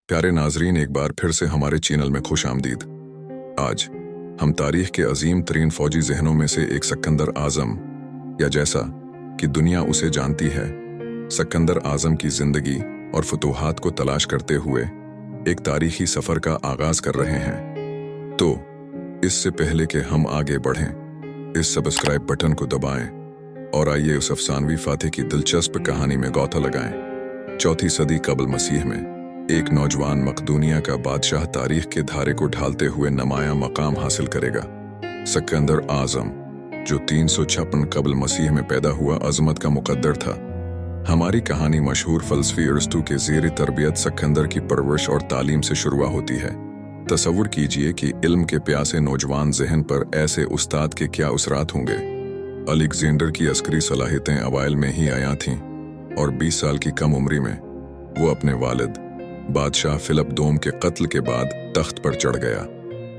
प्यारे नाजरीन, एक बार फिर से हमारे चैनल में खुश आमदीद। आज हम तारीख के अजीम तरीन फौजी जहनों में से एक सिकंदर आजम, या जैसा कि दुनिया उसे जानती है, सिकंदर आजम की जिंदगी और फतूहात को तलाश करते हुए एक तारीखी सफर का आगाज कर रहे हैं। तो इससे पहले कि हम आगे बढ़ें, इस सब्सक्राइब बटन को दबाएं और आइए उस अफसानवी फातिह की दिलचस्प कहानी में गौथा लगाएं। चौथी सदी कबल मसीह में एक नौजवान मकदूनिया का बादशाह तारीख के धारे को ढालते हुए नमाया मकाम हासिल करेगा। सिकंदर आजम, जो 356 कबल मसीह में पैदा हुआ अजमत का मुकद्दर था। हमारी कहानी मशहूर फलसफी अरस्तू के ज़ेर तरबियत सिकंदर की परवरिश और तालीम से शुरू होती है। तसव्वुर कीजिए कि इल्म के प्यासे नौजवान जहन पर ऐसे उस्ताद के क्या असरात होंगे। अलेक्जेंडर की अस्करी सलाहियतें अवाइल में ही आया थीं और 20 साल की कम उम्री में वो अपने वालिद बादशाह फिलिप दोम के कत्ल के बाद तख्त पर चढ़ गया।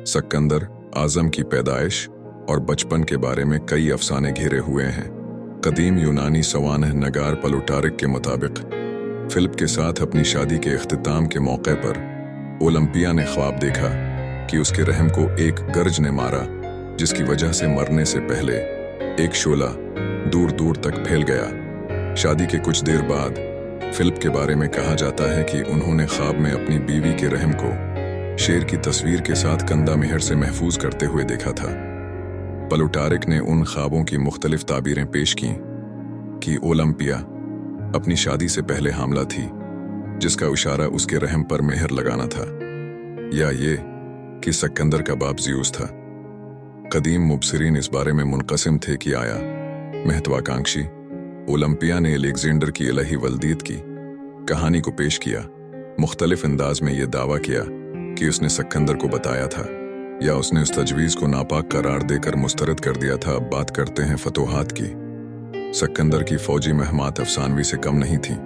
सिकंदर आजम की पैदाइश और बचपन के बारे में कई अफसाने घिरे हुए हैं। कदीम यूनानी सवानह नगार प्लूटारिक के मुताबिक फिलिप के साथ अपनी शादी के इख्तिताम के मौके पर ओलंपिया ने ख्वाब देखा कि उसके रहम को एक गर्ज ने मारा, जिसकी वजह से मरने से पहले एक शोला दूर दूर तक फैल गया। शादी के कुछ देर बाद फिलिप के बारे में कहा जाता है कि उन्होंने ख्वाब में अपनी बीवी के रहम को शेर की तस्वीर के साथ कंधा मेहर से महफूज करते हुए देखा था। प्लूटारिक ने उन ख्वाबों की मुख्तलिफ ताबीरें पेश की कि ओलंपिया अपनी शादी से पहले हामला थी, जिसका इशारा उसके रहम पर मेहर लगाना था, या ये कि सिकंदर का बाप ज़्यूस था। कदीम मुबसरीन इस बारे में मुनक़सिम थे कि आया महत्वाकांक्षी ओलंपिया ने अलेक्जेंडर की इलाही वल्दीत की कहानी को पेश किया। मुख्तलिफ अंदाज में यह दावा किया कि उसने सिकंदर को बताया था, या उसने उस तजवीज़ को नापाक करार देकर मुस्तरद कर दिया था। अब बात करते हैं फतूहात की। सिकंदर की फौजी महमात अफसानवी से कम नहीं थी।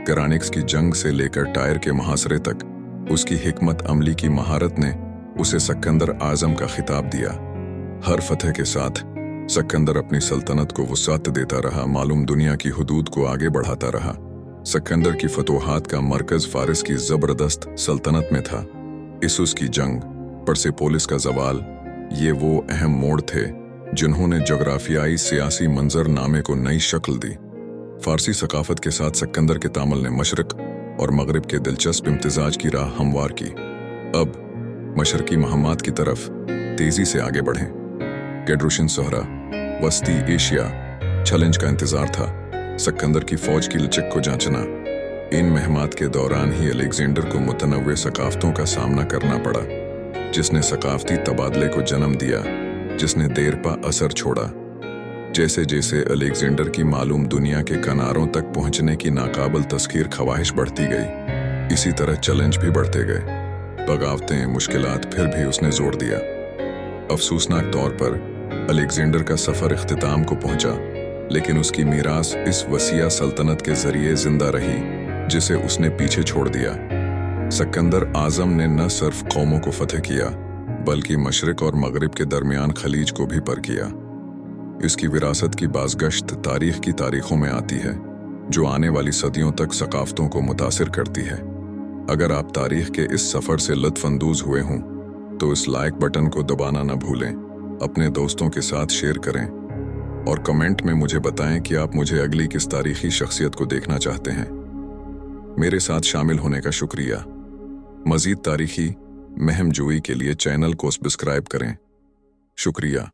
करानिक्स की जंग से लेकर टायर के मुहासरे तक उसकी हिकमत अमली की महारत ने उसे सिकंदर आजम का खिताब दिया। हर फतह के साथ सिकंदर अपनी सल्तनत को वुसात देता रहा, मालूम दुनिया की हुदूद को आगे बढ़ाता रहा। सिकंदर की फतूहात का मरकज फारिस की जबरदस्त सल्तनत में था। इसूस की जंग, परसेपोलिस का जवाल, ये वो अहम मोड़ थे जिन्होंने जोग्राफियाई सियासी मंजरनामे को नई शक्ल दी। फारसी सकाफत के साथ सिकंदर के तामल ने मशरक और मगरिब के दिलचस्प इम्तिजाज की राह हमवार की। अब मशरकी महमात की तरफ तेजी से आगे बढ़ें। गेडरुशिन सहरा वस्ती एशिया चैलेंज का इंतजार था। सिकंदर की फौज की लचक को जांचना। इन महमात के दौरान ही अलेक्जेंडर को मुतनव्वे सकाफतों का सामना करना पड़ा, जिसने सकाफती तबादले को जन्म दिया, जिसने देर पा असर छोड़ा। जैसे जैसे अलेक्जेंडर की मालूम दुनिया के किनारों तक पहुंचने की नाकाबिल तस्खीर ख्वाहिश बढ़ती गई, इसी तरह चैलेंज भी बढ़ते गए। बगावतें, मुश्किलात, फिर भी उसने जोर दिया। अफसोसनाक तौर पर अलेक्जेंडर का सफर इख्तिताम को पहुंचा, लेकिन उसकी मीरास इस वसीया सल्तनत के जरिए जिंदा रही जिसे उसने पीछे छोड़ दिया। सिकंदर आजम ने न सिर्फ कौमों को फतह किया, बल्कि मशरिक और मगरिब के दरमियान खलीज को भी पर किया। इसकी विरासत की बाज़गश्त तारीख की तारीखों में आती है, जो आने वाली सदियों तक सकाफतों को मुतासिर करती है। अगर आप तारीख के इस सफर से लुत्फ़अंदोज़ हुए हों तो इस लाइक बटन को दबाना न भूलें, अपने दोस्तों के साथ शेयर करें और कमेंट में मुझे बताएं कि आप मुझे अगली किस तारीखी शख्सियत को देखना चाहते हैं। मेरे साथ शामिल होने का शुक्रिया। मज़ीद तारीखी महम जोई के लिए चैनल को सब्सक्राइब करें। शुक्रिया।